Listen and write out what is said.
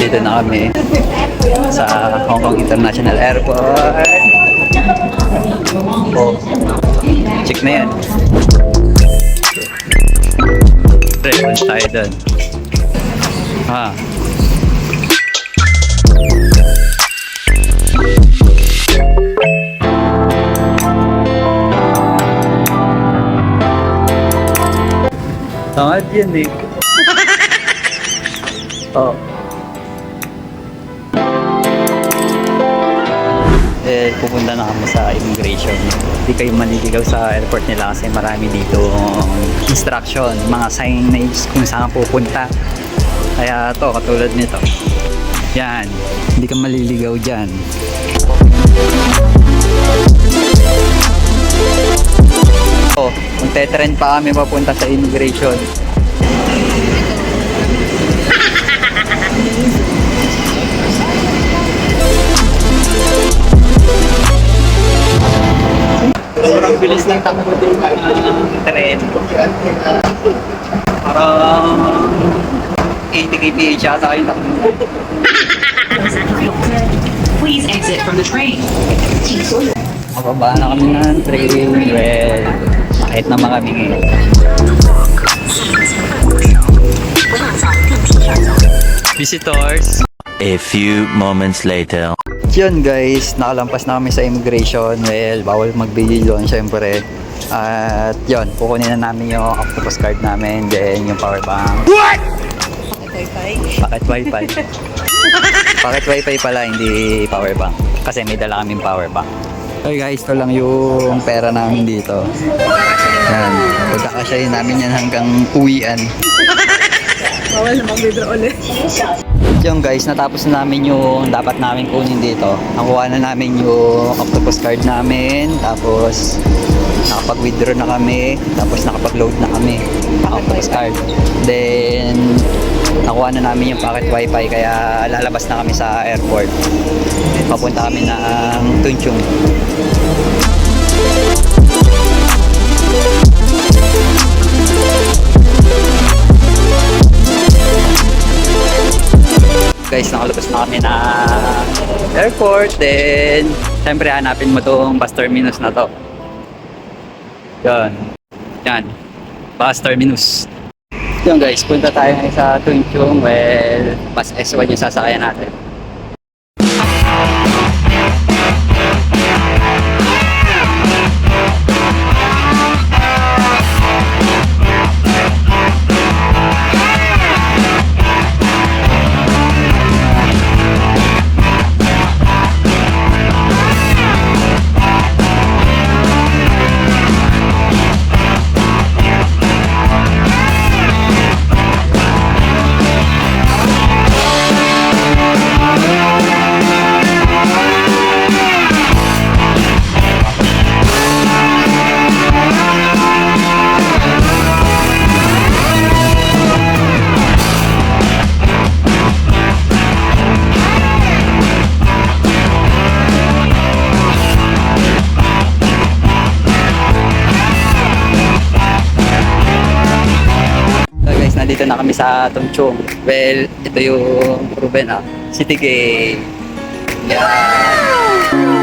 nandito na kami sa Hong Kong International Airport. Oh, check na yan. Pre, punta tayo doon. Ha. Tangad yan eh. Oh. Pupunta na kami sa immigration. Hindi kayo maliligaw sa airport nila kasi marami dito instruction, mga signage kung saan pupunta. Kaya to, katulad nito. Yan, hindi ka maliligaw dyan. Oh, magte-trend pa kami papunta sa immigration. Sobrang bilis ng takbo din ng tren. Parang 80 kph yata yung takbo. Please exit from the train. Mababa na kami ng train. Well, kahit naman kami ngayon. Visitors. A few moments later. Yun guys, nakalampas na kami sa immigration. Well, bawal mag-video doon syempre. At yun, kukunin na namin yung octopus card namin. Then yung power bank. What? Wi-Fi? Packet wifi. Packet wifi pala, hindi power bank. Kasi may dala kaming power bank. Okay guys, ito lang yung pera namin dito. Yan, pagkakasyahin namin yan hanggang uwian. Bawal na mag-withdraw ulit. Yung guys, natapos na namin yung dapat namin kunin dito. Nakuha na namin yung octopus card namin. Tapos nakapag-withdraw na kami. Tapos nakapag-load na kami ng octopus card. Then nakuha na namin yung packet wifi. Kaya lalabas na kami sa airport. Papunta kami ng Tunchung. Guys, nakalabas na kami na airport. Then syempre hanapin mo tong bus terminus na to. Yan, bus terminus. Yan guys, punta tayo ngayon sa Tunchung. Well, bus S1 yung sasakyan natin. Nandito na kami sa Tunchung. Well, ito yung Ruben City Gate. Yan.